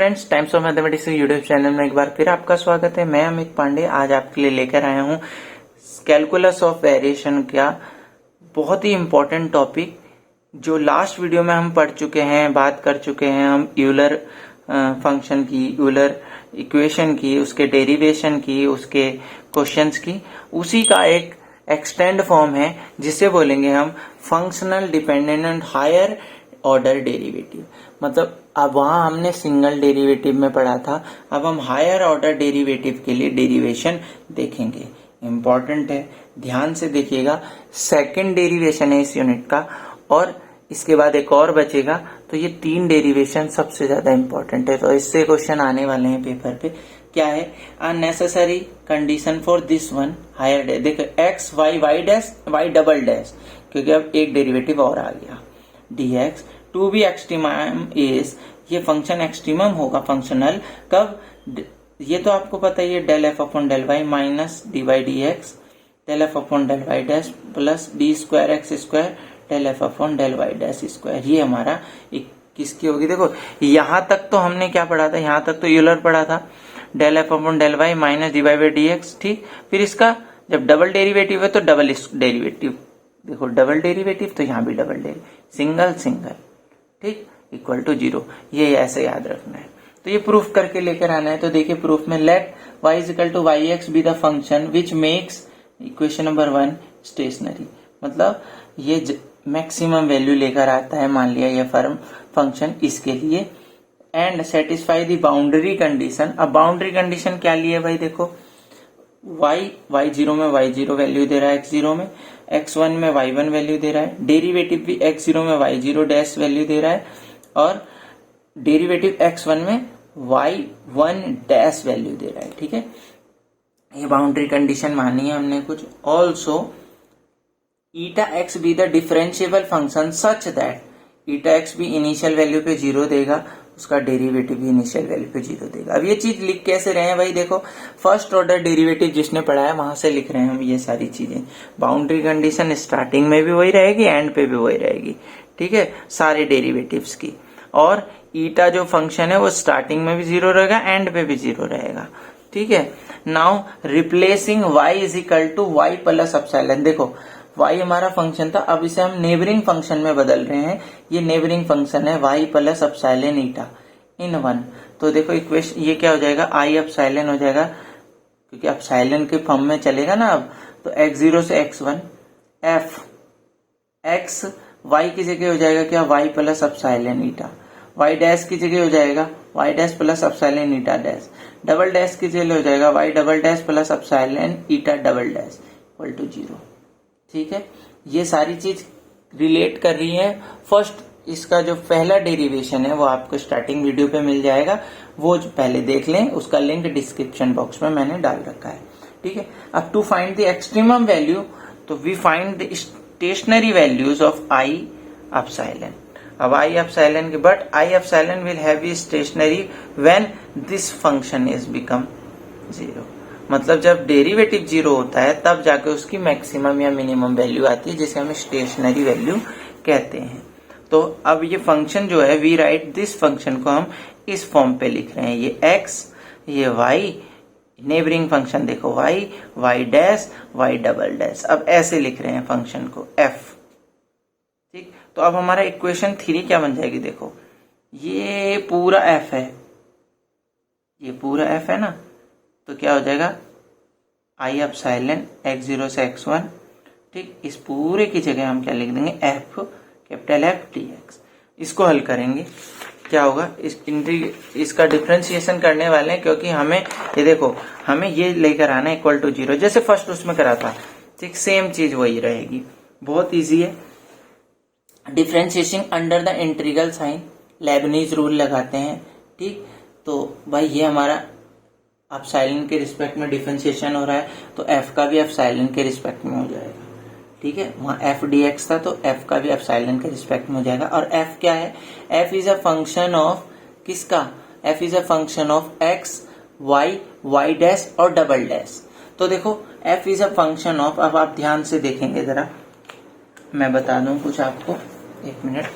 Friends, times of mathematics YouTube channel में एक बार फिर आपका स्वागत है। मैं अमित पांडे आज आपके लिए लेकर आया हूँ कैलकुलस ऑफ वेरिएशन का बहुत ही इम्पोर्टेंट टॉपिक, जो लास्ट वीडियो में हम पढ़ चुके हैं, बात कर चुके हैं हम यूलर फंक्शन की, यूलर इक्वेशन की, उसके डेरिवेशन की, उसके क्वेश्चंस की। उसी का एक एक्सटेंड फॉर्म है जिसे बोलेंगे हम functional dependent on higher order derivative. मतलब अब वहां हमने सिंगल डेरिवेटिव में पढ़ा था, अब हम हायर ऑर्डर डेरिवेटिव के लिए डेरिवेशन देखेंगे। इंपॉर्टेंट है, ध्यान से देखिएगा। सेकंड डेरिवेशन है इस यूनिट का और इसके बाद एक और बचेगा, तो ये 3 डेरिवेशन सबसे ज्यादा इंपॉर्टेंट है। तो इससे क्वेश्चन आने वाले हैं पेपर पे। क्या है? Unnecessary condition for this one higher. देखो X Y Y dash Y double dash, क्योंकि अब एक डेरिवेटिव और आ गया dx to be extremum is, ये फंक्शन एक्सट्रीमम होगा फंक्शनल कब? ये तो आपको पता ही है, del F upon del Y minus D Y D X del F upon del Y dash plus D square X square del F upon del Y dash square. ये हमारा किसकी होगी? देखो यहां तक तो हमने क्या पढ़ा था, यहां तक तो यूलर पढ़ा था, del F upon del Y minus D Y by D X. ठीक, फिर इसका जब डबल डेरिवेटिव है तो डबल डेरिवेटिव, देखो डबल डेरिवेटिव तो यहाँ भी डबल डेरिवेटिव, सिंगल सिंगल, ठीक, इक्वल टू 0। ये ऐसे याद रखना है। तो ये प्रूफ करके लेकर आना है। तो देखिए प्रूफ में let y is equal to Y X be the function which makes equation number 1 stationary. मतलब ये मैक्सिमम वैल्यू लेकर आता है, मान लिया ये फंक्शन इसके लिए, and satisfy the boundary condition. अब बाउंड्री कंडीशन क्या लिए भाई? देखो y0 में y0 वैल्यू दे रहा है, x0 में x1 में y1 वैल्यू दे रहा है, डेरिवेटिव भी x0 में y0 डैश वैल्यू दे रहा है और डेरिवेटिव x1 में y1 डैश वैल्यू दे रहा है। ठीक है, ये बाउंड्री कंडीशन मानी है हमने कुछ। Also eta x be the differentiable function such that eta x भी इनिशियल वैल्यू पे 0 देगा, उसका डेरिवेटिव भी इनिशियल वैल्यू पे 0 देगा। अब ये चीज लिख कैसे रहे हैं भाई? देखो फर्स्ट ऑर्डर डेरिवेटिव जिसने पढ़ा है वहां से लिख रहे हैं हम ये सारी चीजें। बाउंड्री कंडीशन स्टार्टिंग में भी वही रहेगी, एंड पे भी वही रहेगी। ठीक है, सारे डेरिवेटिव्स की। और ईटा जो फंक्शन है वो स्टार्टिंग में भी 0 रहेगा, एंड पे भी 0 रहेगा। ठीक है, now replacing y is equal to Y plus epsilon. देखो y हमारा फंक्शन था, अब इसे हम नेबरिंग फंक्शन में बदल रहे हैं। ये नेबरिंग फंक्शन है y प्लस एप्सिलॉन ईटा इन 1। तो देखो इक्वेशन ये क्या हो जाएगा? i एप्सिलॉन हो जाएगा, क्योंकि एप्सिलॉन के फॉर्म में चलेगा ना अब। तो x0 से x1 f x y की जगह हो जाएगा क्या? y plus epsilon eta. y dash की जगह हो जाएगा y dash plus epsilon eta dash. Double dash की जगह हो जाएगा y double dash plus epsilon eta double dash equal to 0। ठीक है, ये सारी चीज रिलेट कर रही है। फर्स्ट इसका जो पहला डेरिवेशन है वो आपको स्टार्टिंग वीडियो पे मिल जाएगा, वो जो पहले देख लें, उसका लिंक डिस्क्रिप्शन बॉक्स में मैंने डाल रखा है। ठीक है, अब to find the extremum value, तो we find the stationary values of i epsilon. अब i एप्सिलॉन के, but i epsilon will have stationary when this function is become 0। मतलब जब डेरिवेटिव 0 होता है तब जाके उसकी मैक्सिमम या मिनिमम वैल्यू आती है, जिसे हम स्टेशनरी वैल्यू कहते हैं। तो अब ये फंक्शन जो है, वी राइट दिस फंक्शन को हम इस फॉर्म पे लिख रहे हैं। ये x, ये y, नेबरिंग फंक्शन देखो y dash y double dash. अब ऐसे लिख रहे हैं फंक्शन को f। ठीक, तो अब हमारा इक्वेशन 3 क्या बन जाएगी? देखो ये पूरा f है, ये पूरा f है ना, तो क्या हो जाएगा? i एप्सिलॉन x0 से x1। ठीक, इस पूरे की जगह हम क्या लिख देंगे? f capital F dx। इसको हल करेंगे, क्या होगा? इसका डिफरेंशिएशन करने वाले हैं, क्योंकि हमें ये देखो, हमें ये लेकर आना है इक्वल टू 0, जैसे फर्स्ट उसमें करा था। ठीक, सेम चीज वही रहेगी, बहुत इजी है। Differentiation under the integral sign, Leibniz rule लगाते हैं। ठीक, तो भाई ये हमारा एप्सिलॉन के रिस्पेक्ट में डिफरेंशिएशन हो रहा है, तो f का भी एप्सिलॉन के रिस्पेक्ट में हो जाएगा। ठीक है, वहां f dx था, तो f का भी एप्सिलॉन के रिस्पेक्ट में हो जाएगा। और f क्या है? f is a function of किसका? f is a function of x y y dash और डबल डैश। तो देखो f is a function of, अब आप ध्यान से देखेंगे जरा, मैं बता दूं कुछ आपको, एक minute.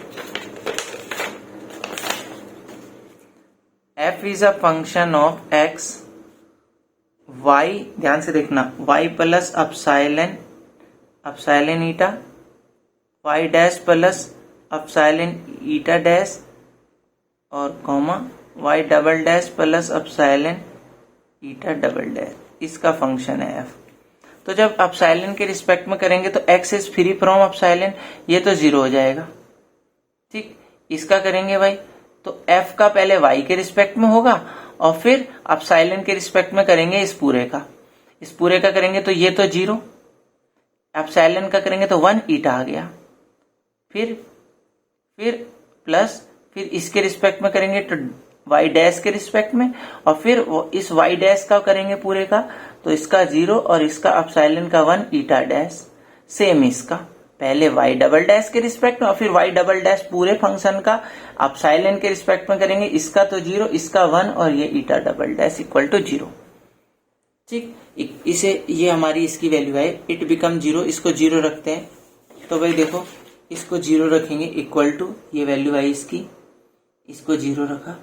f is a function of x, y, ध्यान से देखना, y plus epsilon eta, y dash plus epsilon eta dash और comma y double dash plus epsilon eta double dash, इसका फंक्शन है f। तो जब अपसाइलन के रिस्पेक्ट में करेंगे तो x is free from epsilon, ये तो 0 हो जाएगा। ठीक, इसका करेंगे भाई तो f का पहले y के रिस्पेक्ट में होगा और फिर अपसाइलन के रिस्पेक्ट में करेंगे इस पूरे का करेंगे तो ये तो 0, अपसाइलन का करेंगे तो 1 ईटा आ गया, फिर प्लस, फिर इसके रिस्पेक्ट में करेंगे तो y डैश के रिस्पेक्ट में, और फिर इस y डैश का करेंगे पूरे का तो इसका 0 और इसका अपसाइलन का 1 ईटा डैश। सेम इसका पहले y डबल डैश के रिस्पेक्ट में और फिर y डबल डैश पूरे फंक्शन का अपसाइलन के रिस्पेक्ट में करेंगे, इसका तो 0, इसका 1 और ये ईटा डबल डैश इक्वल टू 0। ठीक, इसे ये हमारी इसकी वैल्यू है, इट बिकम 0, इसको 0 रखते हैं तो भाई देखो इसको 0 रखेंगे इक्वल टू ये वैल्यू आई इसकी, इसको 0 रखा।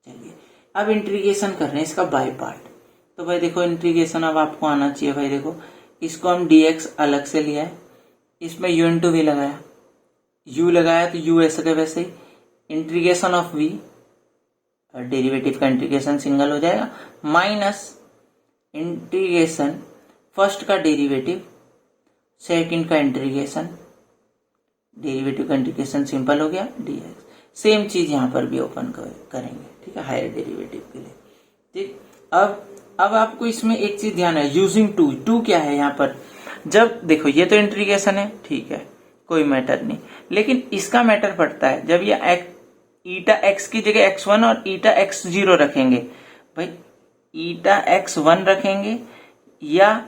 चलिए अब इंटीग्रेशन कर रहे हैं इसका बाय पार्ट, तो भाई देखो इंटीग्रेशन अब आपको आना चाहिए। भाई देखो इसको हम dx अलग से लिया है, इसमें u इंटू वी लगाया, u लगाया तो u ऐसे के वैसे ही, इंटीग्रेशन ऑफ v, डेरिवेटिव का इंटीग्रेशन सिंगल हो जाएगा, माइनस इंटीग्रेशन फर्स्ट का डेरिवेटिव, सेकंड का इंटीग्रेशन, डेरिवेटिव का इंटीग्रेशन सिंपल हो गया dx। सेम चीज यहां पर भी ओपन करेंगे, ठीक है, हायर डेरिवेटिव के लिए। ठीक, अब आपको इसमें एक चीज ध्यान है, यूजिंग टू क्या है यहाँ पर, जब देखो ये तो इंटीग्रेशन है, ठीक है, कोई मैटर नहीं, लेकिन इसका मैटर पड़ता है जब ये ईटा एक्स की जगह x1 और ईटा x0 रखेंगे। भाई ईटा x1 रखेंगे या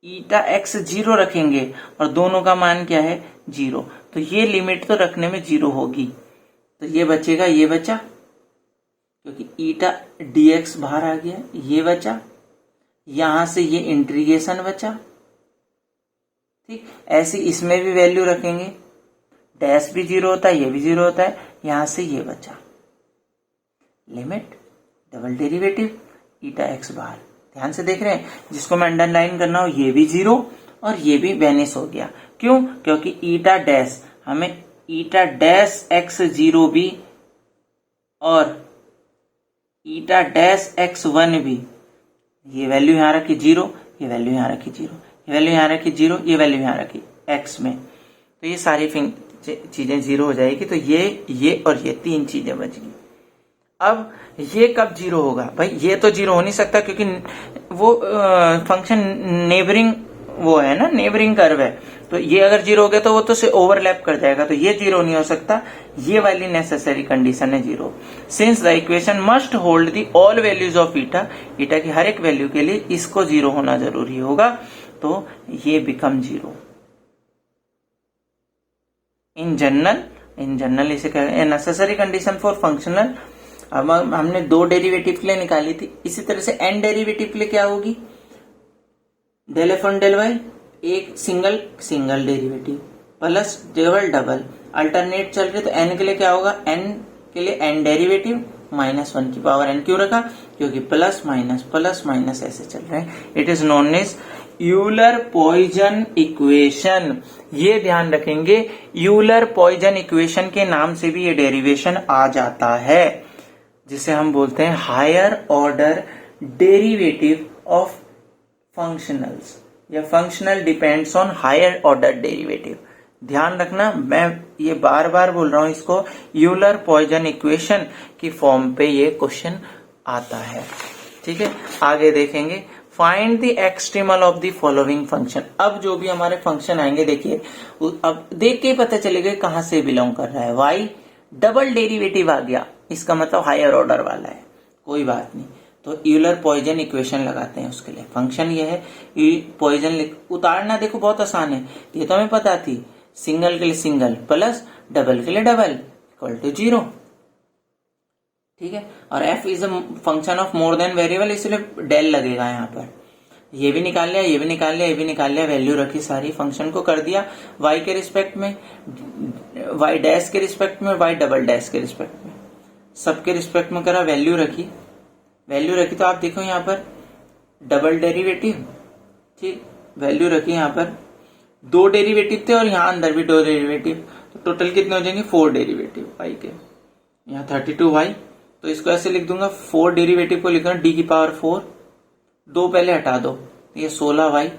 ईटा x0 रखेंगे और दोनों का मान क्या है 0, तो ये लिमिट तो रखने में 0 होगी, तो ये बचेगा, ये बचा क्योंकि ईटा dx बाहर आ गया, ये बचा, यहां से ये इंटीग्रेशन बचा। ठीक, ऐसे इसमें भी वैल्यू रखेंगे, डैश भी 0 होता है, ये भी 0 होता है, यहां से ये बचा, लिमिट डबल डेरिवेटिव ईटा एक्स बाहर। ध्यान से देख रहे हैं, जिसको मैं अंडरलाइन करना हो ये भी 0 और ये भी वेनिश हो गया। क्यों? क्योंकि ईटा डैश, हमें ईटा डैश x0 भी और ईटा डैश x1 भी, ये वैल्यू यहां रखी 0, ये वैल्यू यहां रखी 0, ये वैल्यू यहां रखी 0, ये वैल्यू यहां रखी x में, तो ये सारी चीजें 0 हो जाएगी। तो ये और ये 3 चीजें बच गई। अब ये कब 0 होगा? भाई ये तो 0 हो नहीं सकता क्योंकि वो फंक्शन नेबरिंग वो है ना, नेबरिंग कर्व है, तो ये अगर 0 हो गया तो वो तो से ओवरलैप कर जाएगा, तो ये 0 नहीं हो सकता। ये वाली नेसेसरी कंडीशन है 0। Since the equation must hold the all values of eta, eta की हर एक वैल्यू के लिए इसको 0 होना जरूरी होगा, तो ये बिकम 0। इन जनरल इसे कहते हैं नेसेसरी कंडीशन फॉर फंक्शनल। अब हमने 2 डेरिवेटिव के लिए निकाली थी, इसी तरह से n डेरिवेटिव के लिए क्या होगी? Del F on del Y, एक single derivative plus double alternate चल रहे, तो n के लिए क्या होगा? n के लिए n डेरिवेटिव माइनस 1 की पावर n। क्यों रखा? क्योंकि प्लस माइनस ऐसे चल रहे हैं। It is known as Euler Poisson equation. ये ध्यान रखेंगे, यूलर पॉइजन इक्वेशन के नाम से भी ये डेरिवेशन आ जाता है, जिसे हम बोलते हैं higher order derivative of functionals, या functional depends on higher order derivative. ध्यान रखना, मैं ये बार बार बोल रहा हूं, इसको यूलर पॉइजन इक्वेशन की फॉर्म पे ये क्वेश्चन आता है। ठीक है, आगे देखेंगे। Find the extremal of the following function. अब जो भी हमारे फंक्शन आएंगे, देखिए अब देख के ही पता चलेगा कहां से बिलोंग कर रहा है। y डबल डेरिवेटिव आ गया, इसका मतलब हायर ऑर्डर वाला है, कोई बात नहीं, तो यूलर पॉइजन इक्वेशन लगाते हैं उसके लिए। फंक्शन ये है, पॉइजन उतारना देखो बहुत आसान है, ये तो हमें पता थी, सिंगल के लिए सिंगल प्लस डबल के लिए डबल इक्वल टू 0। ठीक है, और f is a function of more than variable, इसलिए डेल लगेगा यहाँ पर। ये भी निकाल लिया, ये भी निकाल लिया, ये भी निकाल लिया, वैल्यू रखी सारी, फंक्शन को कर दिया y के रिस्पेक्ट में, y डैश के रिस्पेक्ट में, y डबल डैश के रिस्पेक्ट में। सबके रिस्पेक्ट में करा, वैल्यू रखी तो आप देखो यहाँ पर डबल डेरिवेटिव, ठीक, वैल्यू रखी यहाँ पर, 2 डेरिवेटिव थे और यहाँ अंदर भी 2 डेरिवेटिव, तो टोटल कितने हो जाएंगे 4 डेरिवेटिव y के, यहाँ 32y, तो इसको ऐसे लिख दूंगा, 4 डेरिवेटिव को लिखना d की पावर 4, 2 पहले हटा दो, तो ये 16y,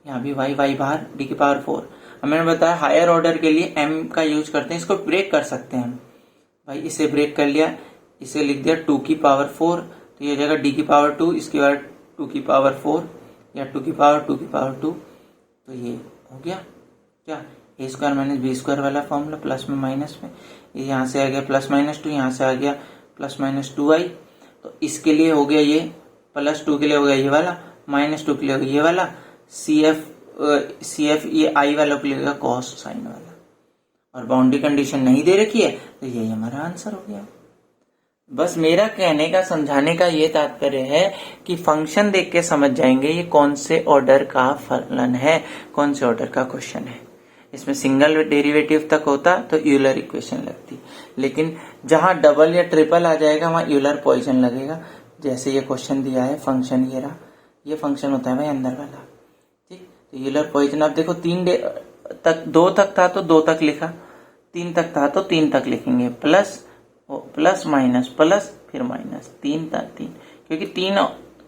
यहाँ भी y बाहर, d की पावर 4। अब मैंने बताया हायर ऑर्डर के लिए m का यूज करते हैं, इसको ब्रेक कर सकते हैं हम, भाई इसे ब्रेक कर लिया, इसे लिख दिया 2 की पावर 4, तो ये हो जाएगा d की पावर 2, इसके बाद 2 की पावर 4 या 2 की पावर 2, तो ये हो गया क्या, ए स्क्वायर माइनस बी स्क्वायर वाला फॉर्मूला, प्लस में माइनस में, ये यहाँ से आ गया प्लस माइनस 2, यहाँ से आ गया प्लस माइनस 2i, तो इसके लिए हो गया ये, प्लस 2 के लिए हो गया ये वाला, माइनस 2 के लिए हो गया ये वाला, CF ये i वालों के लिए होगा कॉस साइन वाला, और बाउंड्री कंडीशन नहीं दे रखी है, तो यही हमारा आंसर हो गया। बस मेरा कहने का, समझाने का ये तात्पर्य है कि फंक्शन देख के समझ जाएंगे ये कौन से ऑर्डर का फलन है, कौन से ऑर्डर का क्वेश्चन है। इसमें सिंगल डेरिवेटिव तक होता तो यूलर इक्वेशन लगती, लेकिन जहां डबल या ट्रिपल आ जाएगा वहां यूलर पॉइजन लगेगा। जैसे ये क्वेश्चन दिया है, फंक्शन ये रहा, ये फंक्शन होता है भाई अंदर वाला, ठीक, तो यूलर पॉइजन। आप देखो 2 तक था तो 2 तक लिखा, 3 तक था तो 3 तक लिखेंगे, प्लस माइनस प्लस फिर माइनस, 3 तक 3, क्योंकि 3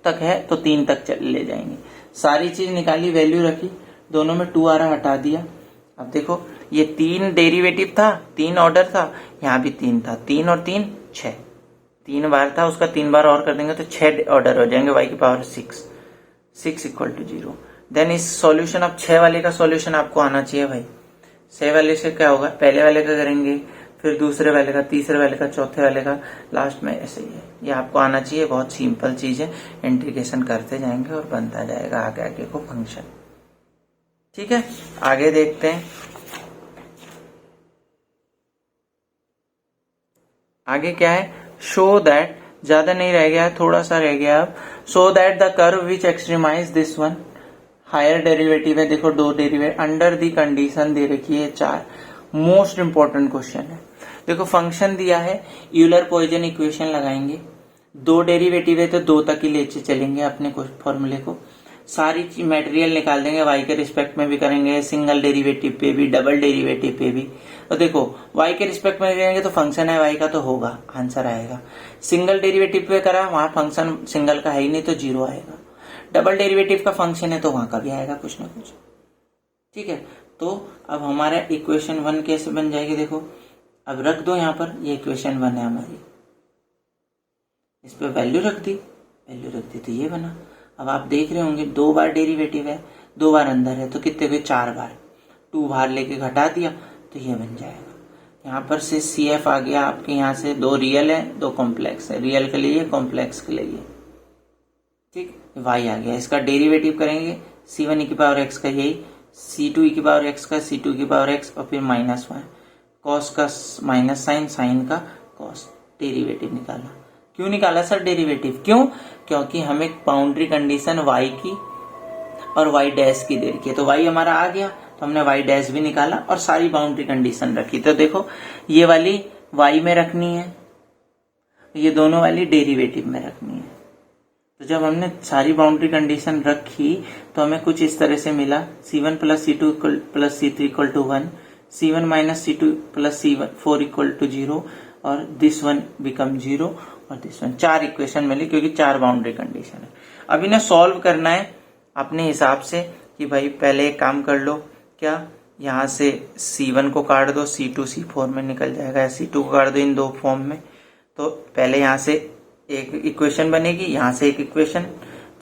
तक है तो 3 तक ले जाएंगे। सारी चीज निकाली, वैल्यू रखी, दोनों में 2 आ रहा, हटा दिया। अब देखो ये 3 डेरिवेटिव था, 3 ऑर्डर था, यहाँ भी 3 था, 3 और 3 6, 3 बार था, उसका 3 बार और कर देंगे तो 6 ऑर्डर हो जाएंगे, y की पावर 6 इक्वल टू 0। देन इस सॉल्यूशन, अब 6 वाले का सॉल्यूशन आपको आना चाहिए भाई। 6 वाले से क्या होगा, पहले वाले का करेंगे, फिर दूसरे वाले का, तीसरे वाले का, चौथे वाले का, लास्ट में ऐसे ही है। ये आपको आना चाहिए, बहुत सिंपल चीज है, इंटीग्रेशन करते जाएंगे और बनता जाएगा आगे आगे को फंक्शन। ठीक है, आगे देखते हैं। आगे क्या है, शो दैट, ज्यादा नहीं रह गया, थोड़ा सा रह गया अब। Show that the curve which extremize this one, higher derivative है, देखो 2 डेरिवेटिव अंडर दी कंडीशन दे रखी है 4। मोस्ट इंपॉर्टेंट क्वेश्चन है। देखो फंक्शन दिया है, यूलर पॉइजन इक्वेशन लगाएंगे, 2 डेरिवेटिव है तो 2 तक ही ले चलेंगे अपने फॉर्मूले को। सारी मटेरियल निकाल देंगे, y के रिस्पेक्ट में भी करेंगे, सिंगल डेरिवेटिव पे भी, डबल डेरिवेटिव पे भी। तो देखो y के रिस्पेक्ट में करेंगे तो फंक्शन है y का तो होगा, आंसर आएगा। सिंगल डेरिवेटिव पे करा, वहां फंक्शन सिंगल का है ही नहीं तो 0 आएगा। डबल डेरिवेटिव का फंक्शन है तो वहां का भी आएगा कुछ ना कुछ। ठीक है, तो अब हमारा इक्वेशन 1 कैसे बन जाएगी, देखो अब रख दो यहाँ पर, ये इक्वेशन 1 है हमारी, इस पे वैल्यू रख दी तो ये बना। अब आप देख रहे होंगे 2 बार डेरिवेटिव है, 2 बार अंदर है, तो कितने हुए 4 बार, 2 बाहर लेके घटा दिया तो ये बन जाएगा। यहाँ पर से CF आ गया आपके, यहाँ से 2 रियल है 2 कॉम्प्लेक्स है, रियल के लिए कॉम्प्लेक्स के लिए, ठीक, y आ गया। इसका डेरिवेटिव करेंगे, c1 e की पावर x का यही, c2 e की पावर x का, c2 की पावर x, और फिर माइनस 1, कॉस का माइनस साइन, साइन का कॉस, डेरिवेटिव निकाला। क्यों निकाला सर डेरिवेटिव, क्यों, क्योंकि हमें बाउंड्री कंडीशन y की और y डैश की दे रखी है, तो y हमारा आ गया तो हमने y डैश भी निकाला और सारी बाउंड्री कंडीशन रखी। तो देखो ये वाली y में रखनी है, ये दोनों वाली डेरिवेटिव में रखनी है। तो जब हमने सारी बाउंड्री कंडीशन रखी तो हमें कुछ इस तरह से मिला, c1 plus c2 plus c3 equal to 1, c1 minus c2 plus c4 equal to 0, और दिस वन बिकम 0 और दिस वन। 4 इक्वेशन मिली क्योंकि 4 बाउंड्री कंडीशन है। अब इन्हें सॉल्व करना है अपने हिसाब से कि भाई पहले एक काम कर लो, क्या यहाँ से c1 को काट दो, c2 c4 में निकल जाएगा, c2 को काट दो इन 2 फॉर्म में। तो पहले यहाँ से एक इक्वेशन बनेगी, यहाँ से एक इक्वेशन,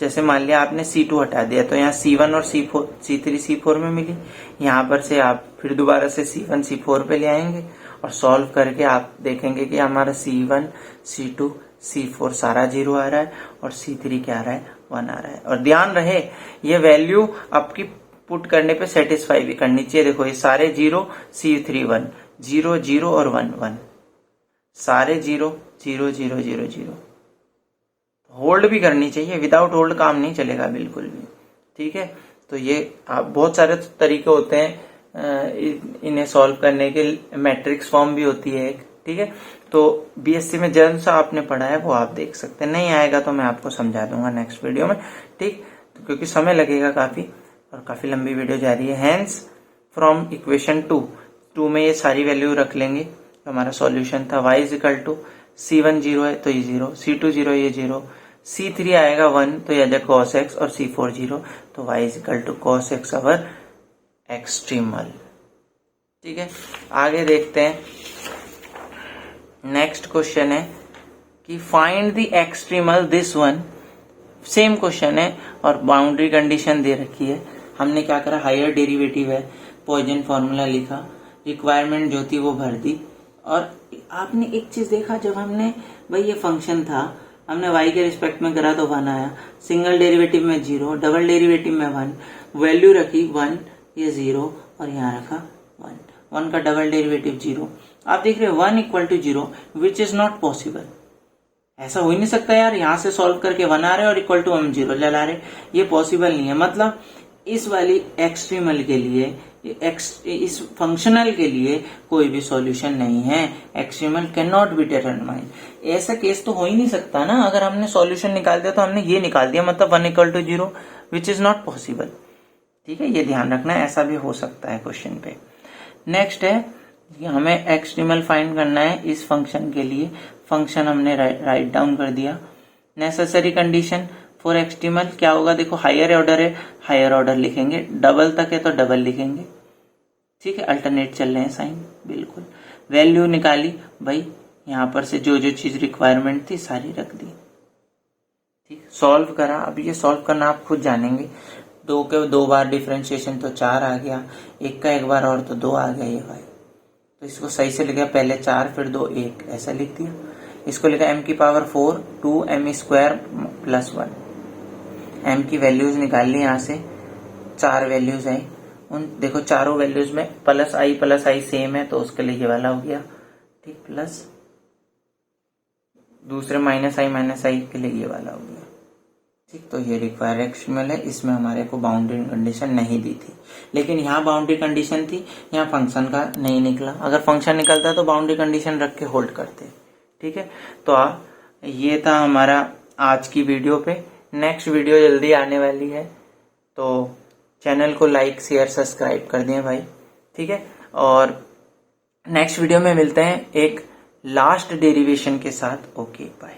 जैसे मान लिया आपने c2 हटा दिया तो यहाँ c1 और c3 c4 में मिली, यहाँ पर से आप फिर दोबारा से c1 c4 पे ले आएंगे और सॉल्व करके आप देखेंगे कि हमारा c1 c2 c4 सारा 0 आ रहा है और c3 क्या आ रहा है, 1 आ रहा है। और ध्यान रहे ये वैल्यू आपकी पुट करने पे सेटिस्फाई भी करनी चाहिए। देखो ये सारे 0, c3 1, 0 0 और 1 1, सारे 0 0 0 0 0। होल्ड भी करनी चाहिए, विदाउट होल्ड काम नहीं चलेगा बिल्कुल भी। ठीक है, तो ये आप बहुत सारे तरीके होते हैं इन्हें सॉल्व करने के। मैट्रिक्स फॉर्म भी होती है एक, ठीक है। तो बीएससी में जैसा सा आपने पढ़ा है वो आप देख सकते हैं, नहीं आएगा तो मैं आपको समझा दूंगा नेक्स्ट वीडियो में, ठीक। तो क्योंकि समय लगेगा काफी और काफी लंबी वीडियो जा रही है। हैंस फ्रॉम इक्वेशन 2 में ये सारी वैल्यू रख लेंगे। हमारा सॉल्यूशन था y is equal to C1 0 है तो ये 0, C2 0 ये 0, C3 आएगा 1 तो ये cos x और C4 0 तो y is equal to cos x our extremal. ठीक है, आगे देखते हैं। नेक्स्ट क्वेश्चन है कि find the extremal this one. Same question है और बाउंड्री कंडीशन दे रखी है। हमने क्या करा, हायर डेरिवेटिव है, पॉइजन फॉर्मूला लिखा, रिक्वायरमेंट जो थी वो भर दी। और आपने एक चीज देखा, जब हमने भाई ये फंक्शन था, हमने y के रिस्पेक्ट में करा तो 1 आया, सिंगल डेरिवेटिव में 0, डबल डेरिवेटिव में 1, वैल्यू रखी 1, ये 0 और यहाँ रखा 1 का डबल डेरिवेटिव 0। आप देख रहे हो 1 equal to 0 which is not possible. ऐसा हो ही नहीं सकता यार, यहां से सॉल्व करके 1 आ रहे और इक्वल टू हम 0 ला रहे, ये पॉसिबल नहीं है। मतलब इस वाली एक्सट्रीमल के लिए, इस फंक्शनल के लिए कोई भी सॉल्यूशन नहीं है। Extremal can not be determined. ऐसा केस तो हो ही नहीं सकता ना, अगर हमने सॉल्यूशन निकाल दिया तो हमने ये निकाल दिया, मतलब 1 equal to 0 which is not possible. ठीक है, ये ध्यान रखना, ऐसा भी हो सकता है क्वेश्चन पे। नेक्स्ट है, हमें एक्सट्रीमल फाइंड करना है इस फंक्शन के लिए। फंक्शन हमने राइट डाउन कर दिया। नेसेसरी कंडीशन फॉर एक्सट्रीमल क्या होगा, देखो हायर ऑर्डर है, हायर ऑर्डर लिखेंगे, डबल तक है तो डबल लिखेंगे। ठीक है, अल्टरनेट चल रहे हैं साइन, बिल्कुल। वैल्यू निकाली भाई, यहां पर से जो जो चीज रिक्वायरमेंट थी सारी रख दी। ठीक, सॉल्व करा। अब ये सॉल्व करना आप खुद जानेंगे। 2 के 2 बार डिफरेंशिएशन तो 4 आ गया, 1 का 1 बार और तो 2 आ गया ये भाई। तो इसको सही से लिखा, पहले 4 फिर 2 1 ऐसा लिख दिया। इसको लिखा m की power 4 2m square plus 1। m की वैल्यूज निकाल ली, यहाँ से 4 वैल्यूज आई, उन देखो चारों वैल्यूज में प्लस आई सेम है तो उसके लिए ये वाला हो गया। ठीक, प्लस दूसरे माइनस आई के लिए ये वाला हो गया। ठीक, तो ये रिक्वायर एक्सट्रीमल है। इसमें हमारे को बाउंड्री कंडीशन नहीं दी थी, लेकिन यहाँ बाउंड्री कंडीशन थी, यहाँ फंक्शन का नहीं निकला। अगर फंक्शन निकलता तो बाउंड्री कंडीशन रख के होल्ड करते। ठीक है, तो ये था हमारा आज की वीडियो पे। नेक्स्ट वीडियो जल्दी आने वाली है, तो चैनल को लाइक शेयर सब्सक्राइब कर दें भाई। ठीक है, और नेक्स्ट वीडियो में मिलते हैं एक लास्ट डेरिवेशन के साथ। Okay, bye.